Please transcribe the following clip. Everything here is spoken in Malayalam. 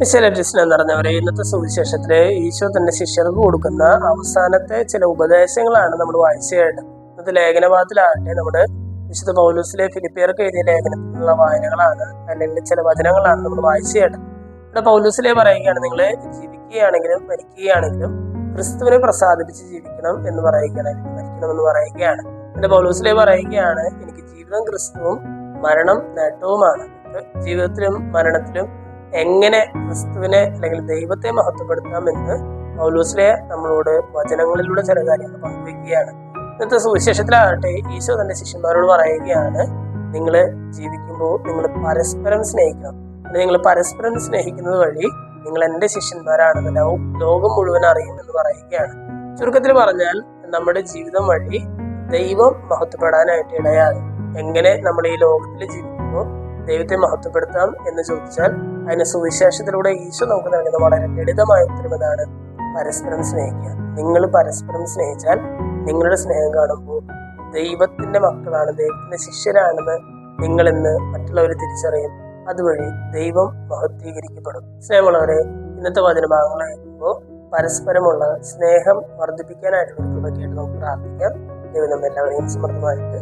മിശേലറ്റിസ്റ്റിനെ നിറഞ്ഞവരെ, ഇന്നത്തെ സുവിശേഷത്തിലെ ഈശോ തന്റെ ശിഷ്യർക്ക് കൊടുക്കുന്ന അവസാനത്തെ ചില ഉപദേശങ്ങളാണ് നമ്മൾ വായിച്ചത്. ഇന്നത്തെ ലേഖനഭാഗത്തിലാകട്ടെ നമ്മുടെ വിശുദ്ധ പൗലോസിലെ ഫിലിപ്പിയർക്ക് എഴുതിയ ലേഖനത്തിലുള്ള വായനകളാണ്, അല്ലെങ്കിൽ ചില വചനങ്ങളാണ് നമ്മൾ വായിച്ചത്. ഇവിടെ പൗലോസിലെ പറയുകയാണ്, നിങ്ങൾ ജീവിക്കുകയാണെങ്കിലും മരിക്കുകയാണെങ്കിലും ക്രിസ്തുവിനെ പ്രസാദിപ്പിച്ച് ജീവിക്കണം എന്ന് പറയുകയാണ്. എന്റെ പൗലോസിലെ പറയുകയാണ്, എനിക്ക് ജീവിതം ക്രിസ്തുവും മരണം നേട്ടവുമാണ്. ജീവിതത്തിലും മരണത്തിലും എങ്ങനെ ക്രിസ്തുവിനെ അല്ലെങ്കിൽ ദൈവത്തെ മഹത്വപ്പെടുത്താമെന്ന് പൗലോസിലെ നമ്മളോട് വചനങ്ങളിലൂടെ ചില കാര്യങ്ങൾ പങ്കുവയ്ക്കുകയാണ്. ഇന്നത്തെ സുവിശേഷത്തിലാകട്ടെ ഈശോ തന്റെ ശിഷ്യന്മാരോട് പറയുകയാണ്, നിങ്ങൾ ജീവിക്കുമ്പോൾ നിങ്ങൾ പരസ്പരം സ്നേഹിക്കണം. നിങ്ങൾ പരസ്പരം സ്നേഹിക്കുന്നത് വഴി നിങ്ങൾ എൻ്റെ ശിഷ്യന്മാരാണെന്ന് ലോകം മുഴുവൻ അറിയുമെന്ന് പറയുകയാണ്. ചുരുക്കത്തിൽ പറഞ്ഞാൽ, നമ്മുടെ ജീവിതം വഴി ദൈവം മഹത്വപ്പെടാനായിട്ട് ഇടയാകും. എങ്ങനെ നമ്മൾ ഈ ലോകത്തിൽ ജീവിക്കുമ്പോൾ ദൈവത്തെ മഹത്വപ്പെടുത്താം എന്ന് ചോദിച്ചാൽ, അതിന് സുവിശേഷത്തിലൂടെ ഈശോ നമുക്ക് നൽകുന്ന വളരെ ലളിതമായ ഉത്തരവാണ് പരസ്പരം സ്നേഹിക്കുക. നിങ്ങൾ പരസ്പരം സ്നേഹിച്ചാൽ നിങ്ങളുടെ സ്നേഹം കാണുമ്പോൾ ദൈവത്തിന്റെ മക്കളാണ്, ദൈവത്തിന്റെ ശിഷ്യരാണെന്ന് നിങ്ങളെന്ന് മറ്റുള്ളവർ തിരിച്ചറിയും. അതുവഴി ദൈവം മഹത്വീകരിക്കപ്പെടും. സ്നേഹമുള്ളവരെ, ഇന്നത്തെ വചനഭാഗങ്ങൾ കേൾക്കുമ്പോൾ പരസ്പരമുള്ള സ്നേഹം വർദ്ധിപ്പിക്കാനായിട്ട് നമുക്ക് പ്രാർത്ഥിക്കാം. ദൈവം നമ്മെല്ലാവരെയും സമൃദ്ധമായിട്ട്